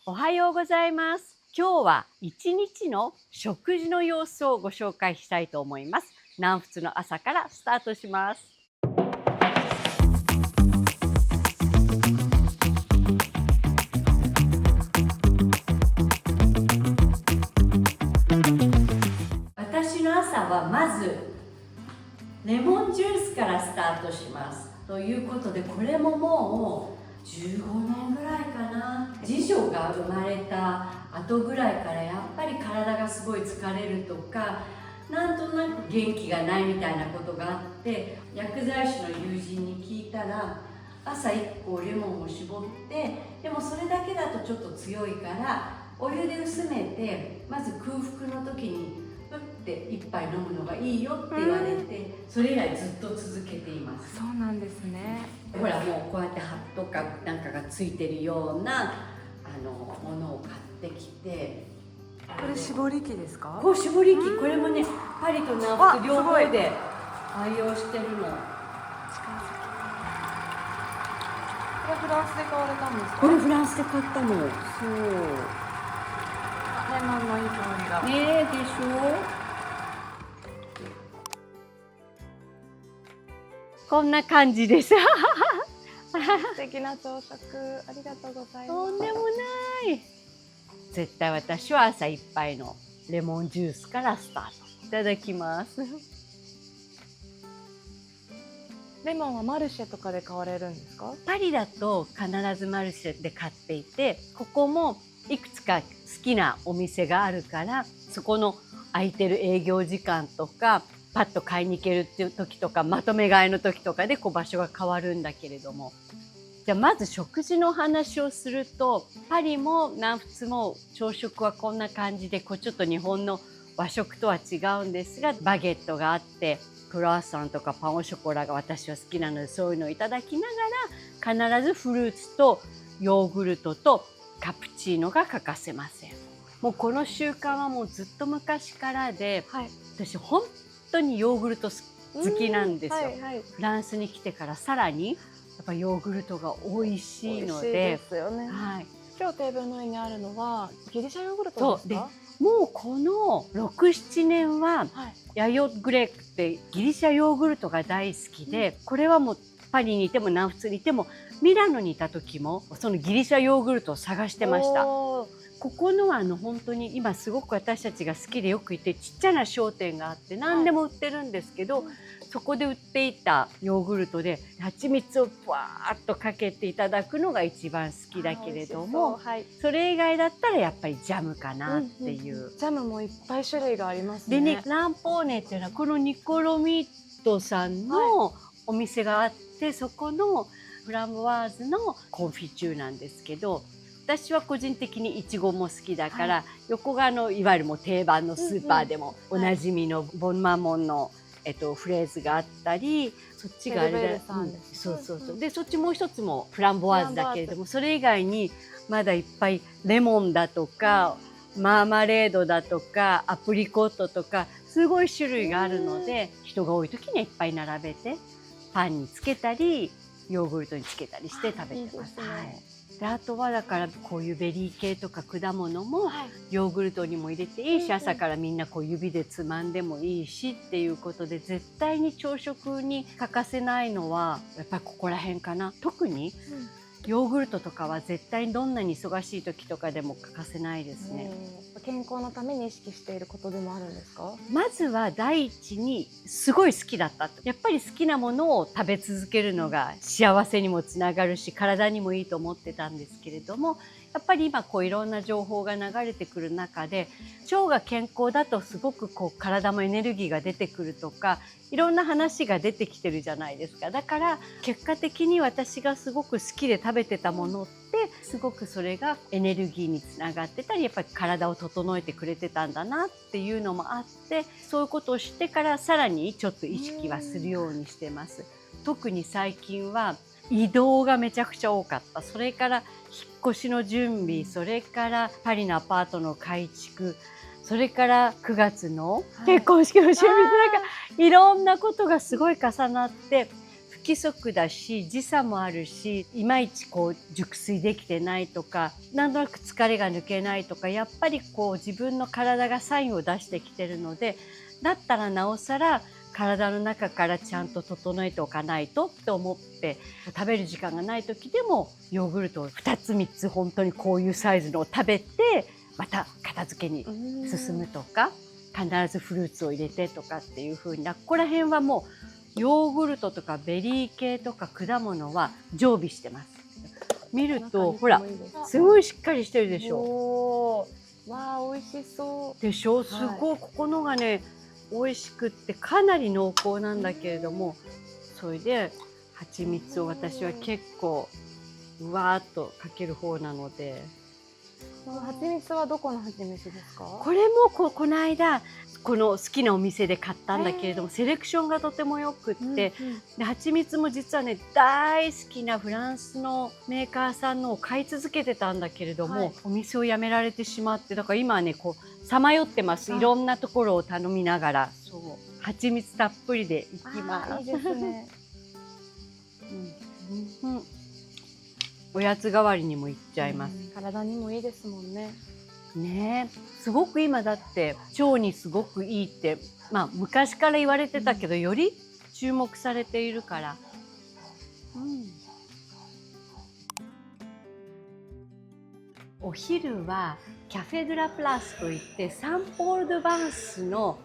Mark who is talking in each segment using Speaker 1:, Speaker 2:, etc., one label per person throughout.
Speaker 1: おはようございます。今日は一日の食事の様子をご紹介したいと思います。南仏の朝からスタートします。私の朝はまずレモンジュースからスタートします。ということで、これももう15年ぐらいかな。次女が生まれた後ぐらいからやっぱり体がすごい疲れるとか、なんとなく元気がないみたいなことがあって、薬剤師の友人に聞いたら、朝1個レモンを絞って、でもそれだけだとちょっと強いからお湯で薄めて、まず空腹の時にふって1杯飲むのがいいよって言われて、それ以来ずっと続けています。
Speaker 2: そうなんですね。
Speaker 1: ほら、もうこうやってハットかなんかがついてるようなものを買ってきて、
Speaker 2: これ絞り器ですか？
Speaker 1: こう絞り器、これもねパリとナフ両方で愛用してるの。
Speaker 2: これフランスで買われたんですか？
Speaker 1: これフランスで買ったの。そう。
Speaker 2: レモンのいい香りが。
Speaker 1: ねえ、でしょ。こんな感じです。
Speaker 2: 素敵な朝食、ありがとうございます。
Speaker 1: とんでもない。絶対私は朝一杯のレモンジュースからスタート。いただきます。
Speaker 2: レモンはマルシェとかで買われるんですか？
Speaker 1: パリだと必ずマルシェで買っていて、ここもいくつか好きなお店があるから、そこの空いてる営業時間とか、パッと買いに行けるっていう時とか、まとめ買いの時とかでこう場所が変わるんだけれども、じゃあまず食事の話をすると、パリも南仏も朝食はこんな感じで、こうちょっと日本の和食とは違うんですが、バゲットがあって、クロワッサンとかパンオショコラが私は好きなので、そういうのをいただきながら、必ずフルーツとヨーグルトとカプチーノが欠かせません。もうこの習慣はもうずっと昔からで、
Speaker 2: はい。
Speaker 1: 私本当にヨーグルト好きなんですよ。
Speaker 2: はいはい。
Speaker 1: フランスに来てからさらにやっぱヨーグルトが美味しいので、
Speaker 2: 美味しいですよね。
Speaker 1: はい、
Speaker 2: 今日テーブルの上にあるのはギリシャヨーグルト
Speaker 1: そうで、
Speaker 2: ですか？
Speaker 1: もうこの6、7年は
Speaker 2: はい。
Speaker 1: ヤヨグレックってギリシャヨーグルトが大好きで、これはもうパリにいても南仏にいてもミラノにいた時もそのギリシャヨーグルトを探してました。
Speaker 2: おー。
Speaker 1: ここのは本当に今すごく私たちが好きでよく行ってちっちゃな商店があって何でも売ってるんですけど、そこで売っていたヨーグルトで蜂蜜をわーっとかけていただくのが一番好きだけれども、
Speaker 2: はい。
Speaker 1: それ以外だったらやっぱりジャムかなっていう。
Speaker 2: ジャムもいっぱい種類がありますね。
Speaker 1: でね、ランポーネっていうのはこのニコロミットさんのお店があって、そこのフランボワーズのコンフィチューなんですけど、私は個人的にいちごも好きだから、横がいわゆるもう定番のスーパーでもおなじみのボンマモンの、フレーズがあったり、そっちがあれだ、
Speaker 2: ベルベルさんです。
Speaker 1: そうそうそう。でそっちもう一つもフランボワーズだけれども、それ以外にまだいっぱいレモンだとか、マーマレードだとかアプリコットとかすごい種類があるので、人が多い時にはいっぱい並べてパンにつけたりヨーグルトにつけたりして食べてます。であとはだからこういうベリー系とか果物もヨーグルトにも入れていいし、朝からみんなこう指でつまんでもいいしっていうことで、絶対に朝食に欠かせないのはやっぱりここら辺かな。特にヨーグルトとかは絶対にどんなに忙しい時とかでも欠かせないですね。
Speaker 2: 健康のために意識していることでもあるんですか？
Speaker 1: まずは第一にすごい好きだった。やっぱり好きなものを食べ続けるのが幸せにもつながるし、体にもいいと思ってたんですけれども、やっぱり今こういろんな情報が流れてくる中で、腸が健康だとすごくこう体もエネルギーが出てくるとか、いろんな話が出てきてるじゃないですか。だから結果的に私がすごく好きで食べてたものって、すごくそれがエネルギーにつながってたり、やっぱり体を整えてくれてたんだなっていうのもあって、そういうことをしてからさらにちょっと意識はするようにしてます。特に最近は移動がめちゃくちゃ多かった。それから引っ越しの準備、それからパリのアパートの改築、それから9月の結婚式の準備、なんかいろんなことがすごい重なって、規則だし時差もあるし、いまいちこう熟睡できてないとか、なんとなく疲れが抜けないとか、やっぱりこう自分の体がサインを出してきてるので、だったらなおさら体の中からちゃんと整えておかないとって思って、食べる時間がない時でもヨーグルトを2つ3つ本当にこういうサイズのを食べて、また片付けに進むとか、必ずフルーツを入れてとかっていう風に、ここら辺はもうヨーグルトとかベリー系とか果物は常備してます。見るとほらすごいしっかりしてるでしょ。
Speaker 2: おー、わあ美味しそう
Speaker 1: でしょ。すごいここのがね美味しくってかなり濃厚なんだけれども、それで蜂蜜を私は結構うわーっとかける方なので。
Speaker 2: 蜂蜜はどこの蜂蜜ですか？
Speaker 1: これもこの間この好きなお店で買ったんだけれども、セレクションがとてもよくって、で蜂蜜も実はね大好きなフランスのメーカーさんのを買い続けてたんだけれども、お店を辞められてしまって、だから今はねこうさまよってます。いろんなところを頼みながら。そう蜂蜜たっぷりでいきます。
Speaker 2: いいですね。
Speaker 1: おやつ代わりにもいっちゃいます。
Speaker 2: 体にもいいですもんね。
Speaker 1: ねえ、すごく今だって腸にすごくいいって、まあ昔から言われてたけど、より注目されているから。お昼はキャフェ・ドゥ・ラ・プラスといって、サンポール・ド・バンスの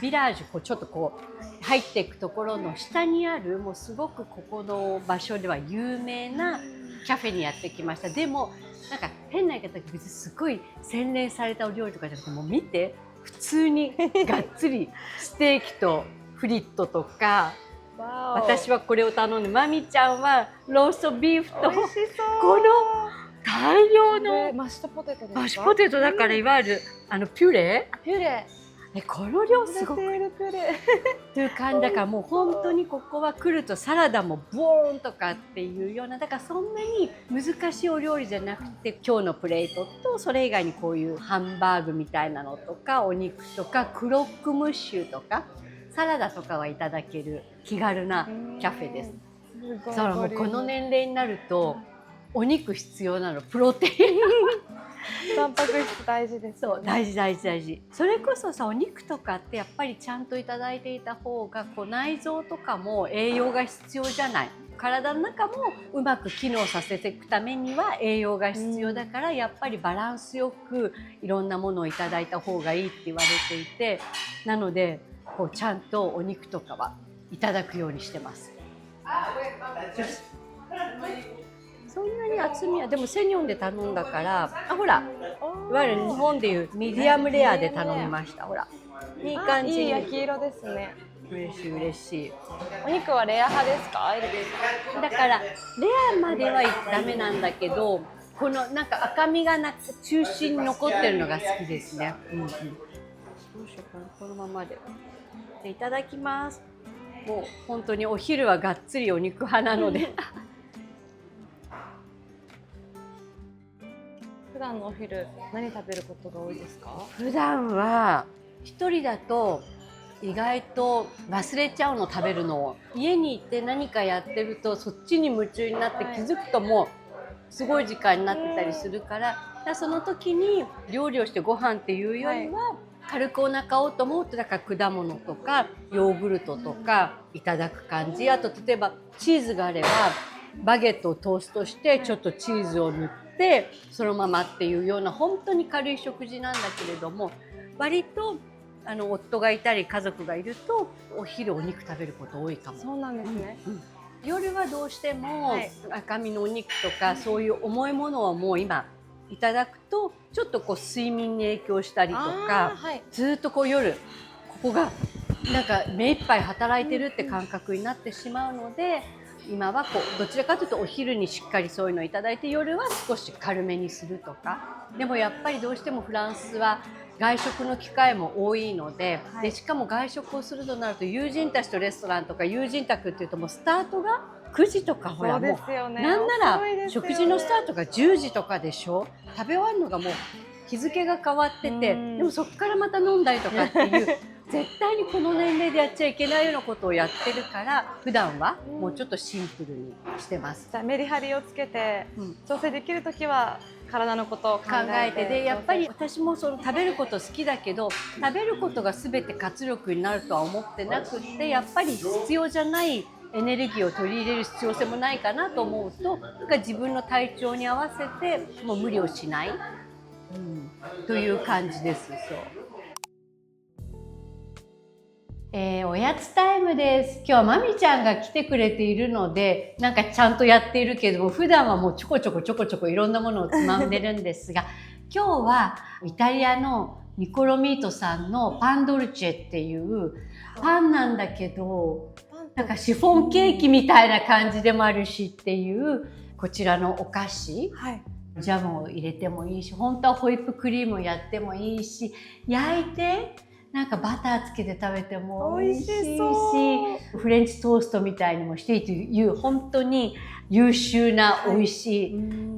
Speaker 1: ビラージュ、こうちょっとこう入っていくところの下にある、もうすごくここの場所では有名なキャフェにやってきました。でもなんか変な言い方、別にすごい洗練されたお料理とかじゃなくて、もう見て普通にがっつりステーキとフリットとか私はこれを頼んで、マミちゃんはローストビーフとこの大量の
Speaker 2: マッシュポテトですか？
Speaker 1: マッシュポテトだから、いわゆるピュレこの量すごくという感じだから、もう本当にここは来るとサラダもボーンとかっていうような、だからそんなに難しいお料理じゃなくて、今日のプレートとそれ以外にこういうハンバーグみたいなのとかお肉とかクロックムッシュとかサラダとかはいただける気軽なキャフェです。そう、もうこの年齢になるとお肉必要なの、プロテイン
Speaker 2: タンパク質大事です、ね。
Speaker 1: そう、大事大事大事。それこそさ、お肉とかってやっぱりちゃんといただいていた方が、こう内臓とかも栄養が必要じゃない。体の中もうまく機能させていくためには栄養が必要だから、やっぱりバランスよくいろんなものをいただいた方がいいって言われていて、なのでこうちゃんとお肉とかはいただくようにしてます。そんなに厚みは、でもセニョンで頼んだから、ほら、いわゆる日本でいうミディアムレアで頼みました。ほら、いい感じに。
Speaker 2: いい焼き色ですね。
Speaker 1: 嬉しい嬉しい。
Speaker 2: お肉はレア派ですか？
Speaker 1: だからレアまではダメなんだけど、このなんか赤みが中心に残ってるのが好きですね。どうしようかな、このままで。いただきます。もう本当にお昼はがっつりお肉派なので。
Speaker 2: 普段のお昼何食べることが多いですか？
Speaker 1: 普段は一人だと意外と忘れちゃうの、食べるのを。家に行って何かやってるとそっちに夢中になって気づくともうすごい時間になってたりするから、その時に料理をしてご飯っていうよりは軽くお腹をと思うと、だから果物とかヨーグルトとかいただく感じ。あと例えばチーズがあればバゲットをトーストしてちょっとチーズを塗ってそのままっていうような本当に軽い食事なんだけれども、割と夫がいたり家族がいるとお昼お肉食べること多いかも。
Speaker 2: そうなんですね。
Speaker 1: 夜はどうしても赤身のお肉とかそういう重いものをもう今いただくとちょっとこう睡眠に影響したりとか、ずっとこう夜ここがなんか目いっぱい働いてるって感覚になってしまうので、今はこうどちらかというとお昼にしっかりそういうのをいただいて、夜は少し軽めにするとか。でもやっぱりどうしてもフランスは外食の機会も多いので、しかも外食をするとなると友人たちとレストランとか友人宅っていうともうスタートが9時とか、ほらもうなんなら食事のスタートが10時とかでしょ。食べ終わるのがもう日付が変わってて、でもそこからまた飲んだりとかっていう絶対にこの年齢でやっちゃいけないようなことをやってるから、普段はもうちょっとシンプルにしてます。
Speaker 2: じゃあメリハリをつけて、調整できるときは体のことを考
Speaker 1: 考えて、でやっぱり私もその食べること好きだけど、食べることが全て活力になるとは思ってなくって、やっぱり必要じゃないエネルギーを取り入れる必要性もないかなと思うと、なんか自分の体調に合わせてもう無理をしない、という感じです。そう。おやつタイムです。今日はまみちゃんが来てくれているので、なんかちゃんとやっているけども、普段はもうちょこちょこいろんなものをつまんでるんですが、今日はイタリアのニコロミートさんのパンドルチェっていうパンなんだけど、なんかシフォンケーキみたいな感じでもあるしっていうこちらのお菓子、ジャムを入れてもいいし、本当はホイップクリームをやってもいいし、焼いてなんかバターつけて食べても美味しいし、フレンチトーストみたいにもしていいという本当に優秀な美味しい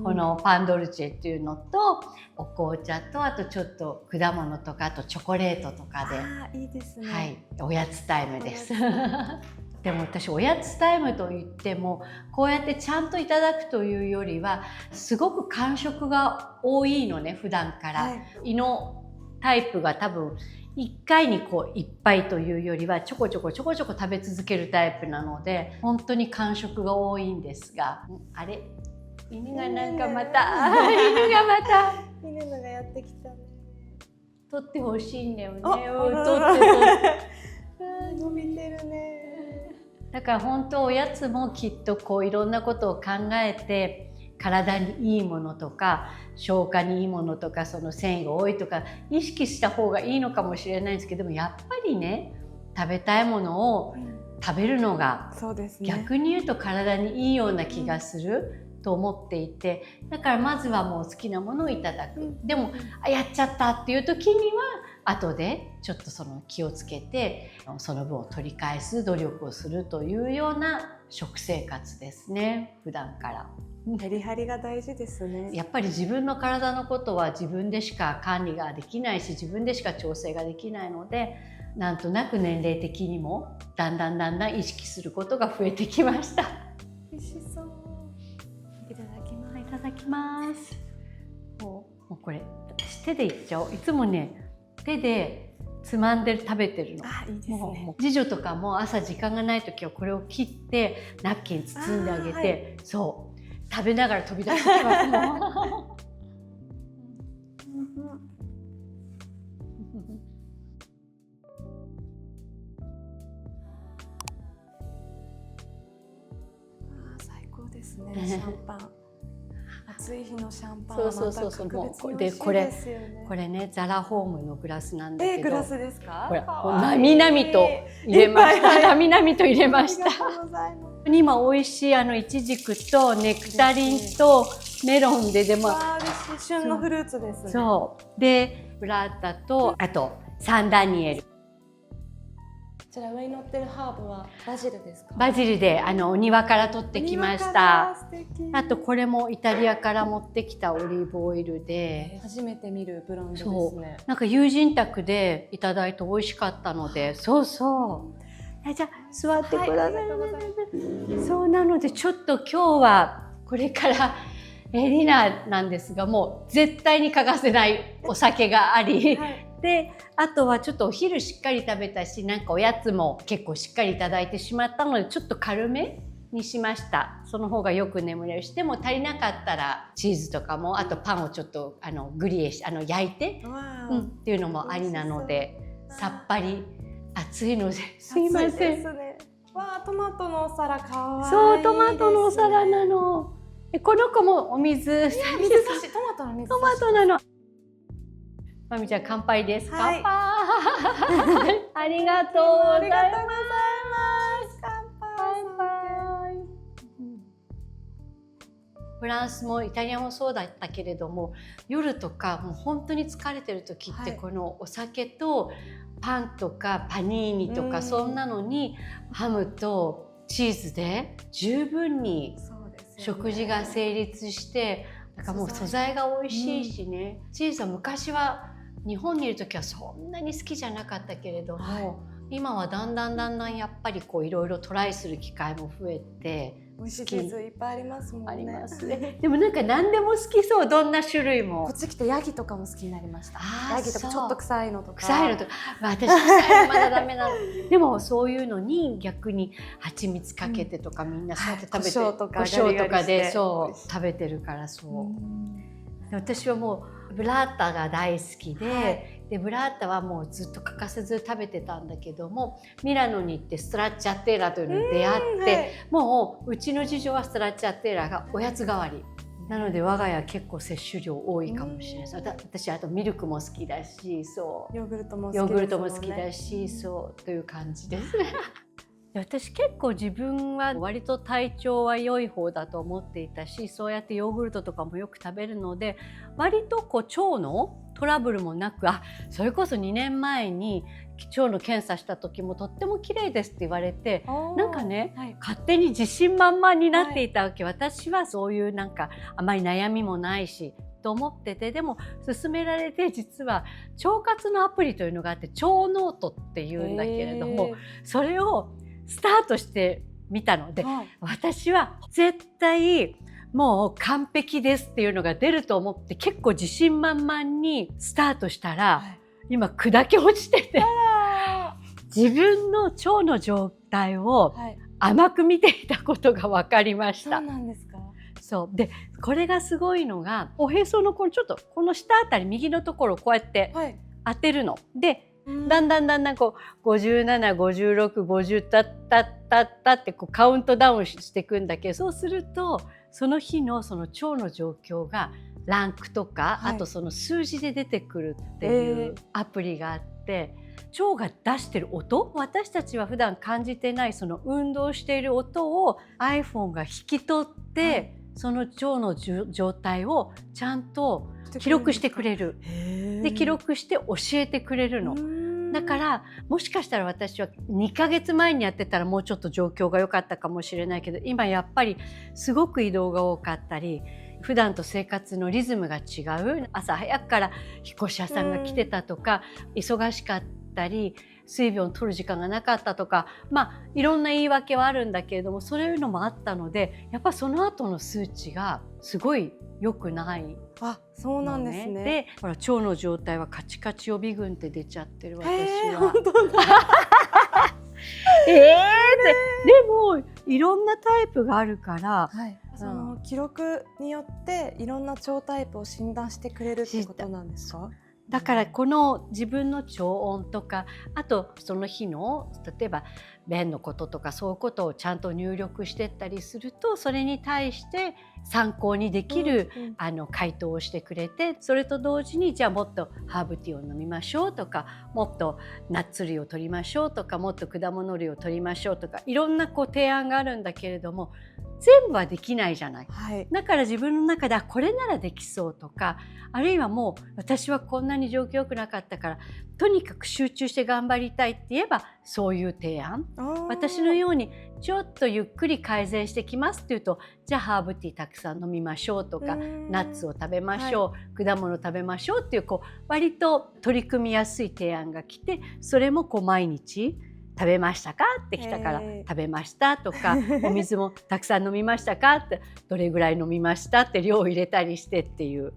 Speaker 1: このパンドルチェっていうのと、お紅茶と、あとちょっと果物とか、あとチョコレートとかで、
Speaker 2: いいですね。
Speaker 1: はい、おやつタイムです。でも私おやつタイムといってもこうやってちゃんといただくというよりはすごく間食が多いのね、普段から。胃のタイプが多分1回にこういっぱいというよりはちょこちょこ食べ続けるタイプなので、本当に間食が多いんですが、あれ犬がなんかまた
Speaker 2: 犬がやってきたね。
Speaker 1: 取ってほしいんだよね。
Speaker 2: 取
Speaker 1: って
Speaker 2: 伸びてるね。
Speaker 1: だから本当おやつもきっとこういろんなことを考えて、体にいいものとか消化にいいものとか、その繊維が多いとか意識した方がいいのかもしれないんですけども、やっぱりね、食べたいものを食べるのが逆に言うと体にいいような気がすると思っていて、だからまずはもう好きなものをいただく。でもやっちゃったっていう時には後でちょっとその気をつけてその分を取り返す努力をするというような食生活ですね、普段から。
Speaker 2: メリハリが大事ですね。
Speaker 1: やっぱり自分の体のことは自分でしか管理ができないし、自分でしか調整ができないので、なんとなく年齢的にもだんだん意識することが増えてきました。
Speaker 2: 美味しそう。いただきます。
Speaker 1: いただきます。もうこれ手でいっちゃおう。いつもね手でつまんで食べてるの。
Speaker 2: いいですね。
Speaker 1: 次女とかも朝時間がない時はこれを切ってナプキン包んであげて、そう食べながら飛び出してきますもん。
Speaker 2: 最高ですね。シャンパン。暑い日のシャンパン
Speaker 1: は
Speaker 2: また格別に美味しいですよね。
Speaker 1: これね、ザラホームのグラスなんだけど、
Speaker 2: グラスですか？
Speaker 1: これなみなみと入れました。なみなみと入れました。今美味しいイチジクとネクタリンとメロンで、でも
Speaker 2: 旬のフルーツですね。
Speaker 1: そうでブラッタと、あとサンダニエル。
Speaker 2: こちら上に乗ってるハーブはバジルですか？
Speaker 1: バジルでお庭から取ってきました。あとこれもイタリアから持ってきたオリーブオイルで、
Speaker 2: 初めて見るブランドですね。
Speaker 1: なんか友人宅でいただいて美味しかったので、そうそう。じゃあ座ってください。そうなのでちょっと今日はこれからディナーなんですが、もう絶対に欠かせないお酒があり。であとはちょっとお昼しっかり食べたし、なんかおやつも結構しっかりいただいてしまったので、ちょっと軽めにしました。その方がよく眠れるし、でも足りなかったらチーズとかも、あとパンをちょっとグリエし焼いて、っていうのもありなので、さっぱり暑いのですいません。
Speaker 2: わあ、トマトのお皿かわいいですね。
Speaker 1: そう、トマトのお皿なの。この子もお水、
Speaker 2: 水差し、トマトの水差し。
Speaker 1: トマトなの。まみちゃん乾杯です。乾杯。ありがとうございます。乾杯。フランスもイタリアもそうだったけれども、夜とかもう本当に疲れてる時って、このお酒とパンとかパニーニとかそんなのにハムとチーズで十分に食事が成立して、なんかもう素材が美味しいしね。チーズは昔は日本にいる時はそんなに好きじゃなかったけれども、
Speaker 2: はい、
Speaker 1: 今はだんだんやっぱりこういろいろトライする機会も増えて。
Speaker 2: 美味しいチーズいっぱいありますもんね。
Speaker 1: ありますね。でもなんか何でも好きそう、どんな種類も。
Speaker 2: こっち来てヤギとかも好きになりました。
Speaker 1: あー、
Speaker 2: ヤギとかちょっと臭いのとか。
Speaker 1: 臭いのとか、私臭いのまだダメなの。でもそういうのに逆に蜂蜜かけてとか、みんなそうやって食べて、
Speaker 2: 胡椒とか
Speaker 1: 胡椒とかでそう
Speaker 2: 美味しい
Speaker 1: 食べてるからそう。
Speaker 2: うん
Speaker 1: で私はもうブラータが大好きで、
Speaker 2: はい、
Speaker 1: でブラータはもうずっと欠かせず食べてたんだけども、ミラノに行ってストラッチャッテーラというのに出会って、
Speaker 2: はい、
Speaker 1: もううちの次女はストラッチャッテーラがおやつ代わりなので、我が家結構摂取量多いかもしれないです。私あとミルクも好きだし、そう
Speaker 2: ヨーグルトも好き
Speaker 1: ヨー
Speaker 2: ですもんね。
Speaker 1: グルトも好きだし、そうという感じですね。で私結構自分は割と体調は良い方だと思っていたし、そうやってヨーグルトとかもよく食べるので、割とこう腸のトラブルもなく、それこそ2年前に腸の検査した時もとっても綺麗ですって言われて、なんかね、
Speaker 2: はい、
Speaker 1: 勝手に自信満々になっていたわけ、私はそういうなんかあまり悩みもないしと思ってて、でも勧められて、実は腸活のアプリというのがあって、腸ノートっていうんだけれども、それをスタートしてみたので、
Speaker 2: はい、
Speaker 1: 私は絶対もう完璧ですっていうのが出ると思って結構自信満々にスタートしたら、
Speaker 2: はい、
Speaker 1: 今砕け落ちてて、自分の腸の状態を甘く見ていたことが分かりました。
Speaker 2: そうなんですか。
Speaker 1: そうで、これがすごいのが、おへそのちょっとこの下あたり右のところをこうやって当てるの、でだんだんこう57、56、50タッタッタッタってこうカウントダウンしていくんだけど、そうするとその日のその腸の状況がランクとか、
Speaker 2: はい、
Speaker 1: あとその数字で出てくるっていうアプリがあって、腸が出してる音、私たちは普段感じてないその運動している音を iPhone が引き取って、はい、その腸の状態をちゃんと記録してくれる。で記録して教えてくれるの。だからもしかしたら私は2ヶ月前にやってたらもうちょっと状況が良かったかもしれないけど、今やっぱりすごく移動が多かったり、普段と生活のリズムが違う、朝早くから引っ越し屋さんが来てたとか、忙しかったり水分を取る時間がなかったとか、いろんな言い訳はあるんだけれども、そういうのもあったので、やっぱその後の数値がすごい良くない。
Speaker 2: そうなんですね。
Speaker 1: で、ほら腸の状態はカチカチ予備軍って出ちゃってる、私は。
Speaker 2: 本当だ。
Speaker 1: でもいろんなタイプがあるから、
Speaker 2: はい、その記録によっていろんな腸タイプを診断してくれるってことなんですか？
Speaker 1: だからこの自分の腸温とか、あとその日の例えば便のこととか、そういうことをちゃんと入力してったりすると、それに対して参考にできる、回答をしてくれて、それと同時にじゃあもっとハーブティーを飲みましょうとか、もっとナッツ類を取りましょうとか、もっと果物類を取りましょうとか、いろんな提案があるんだけれども、全部はできないじゃない、
Speaker 2: はい、
Speaker 1: だから自分の中でこれならできそうとか、あるいはもう私はこんなに状況良くなかったからとにかく集中して頑張りたいって言えば、そういう提案。私のようにちょっとゆっくり改善してきますって言うと、じゃあハーブティーたくさん飲みましょうとか、ナッツを食べましょう、果物食べましょうっていう、割と取り組みやすい提案が来て、それも毎日食べましたかって来たから食べましたとか、お水もたくさん飲みましたかって、どれぐらい飲みましたって量を入れたりしてっていう、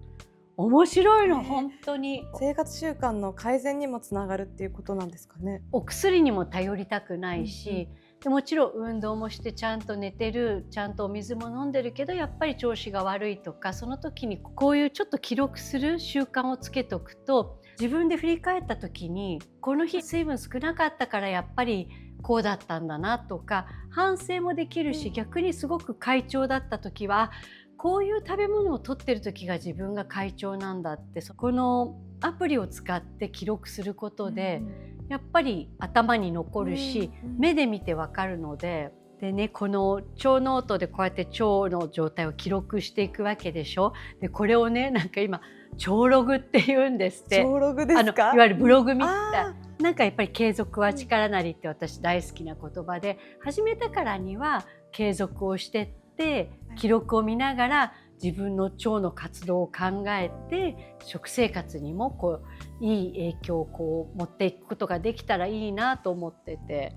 Speaker 1: 面白いの本当に。
Speaker 2: 生活習慣の改善にもつながるっていうことなんですかね。
Speaker 1: お薬にも頼りたくないし、でもちろん運動もしてちゃんと寝てる、ちゃんとお水も飲んでるけどやっぱり調子が悪いとか、その時にこういうちょっと記録する習慣をつけとくと、自分で振り返った時にこの日水分少なかったからやっぱりこうだったんだなとか反省もできるし、逆にすごく快調だった時はこういう食べ物を取ってる時が自分が快調なんだって、このアプリを使って記録することで、やっぱり頭に残るし、目で見てわかるので、でね、この腸ノートでこうやって腸の状態を記録していくわけでしょ。でこれをね、なんか今腸ログって言うんですって。
Speaker 2: 腸ログですか？
Speaker 1: いわゆるブログみたい。なんかやっぱり継続は力なりって私大好きな言葉で、始めたからには継続をしてって記録を見ながら自分の腸の活動を考えて食生活にもいい影響を持っていくことができたらいいなと思ってて、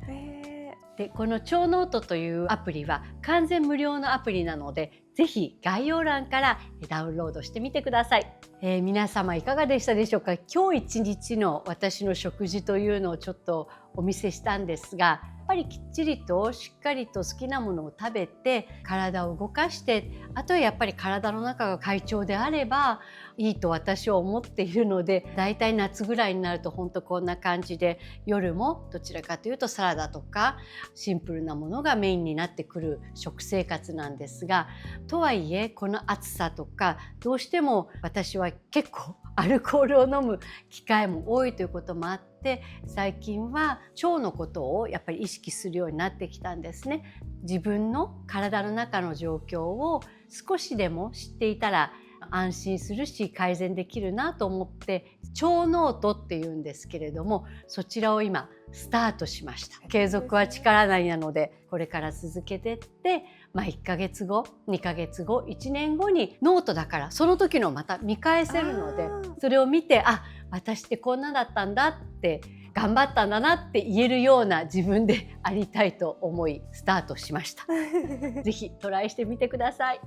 Speaker 1: でこの腸ノートというアプリは完全無料のアプリなので、ぜひ概要欄からダウンロードしてみてください。皆様いかがでしたでしょうか。今日一日の私の食事というのをちょっとお見せしたんですが、やっぱりきっちりとしっかりと好きなものを食べて体を動かして、あとはやっぱり体の中が快調であればいいと私は思っているので、だいたい夏ぐらいになると本当こんな感じで、夜もどちらかというとサラダとかシンプルなものがメインになってくる食生活なんですが、とはいえこの暑さとかどうしても私は結構アルコールを飲む機会も多いということもあって、最近は腸のことをやっぱり意識するようになってきたんですね。自分の体の中の状況を少しでも知っていたら安心するし改善できるなと思って、腸ノートっていうんですけれども、そちらを今スタートしました。継続は力なりなので、これから続けてって、1ヶ月後、2ヶ月後、1年後にノートだからその時のまた見返せるので、それを見て、あ、私ってこんなだったんだって、頑張ったんだなって言えるような自分でありたいと思いスタートしました。ぜひトライしてみてください。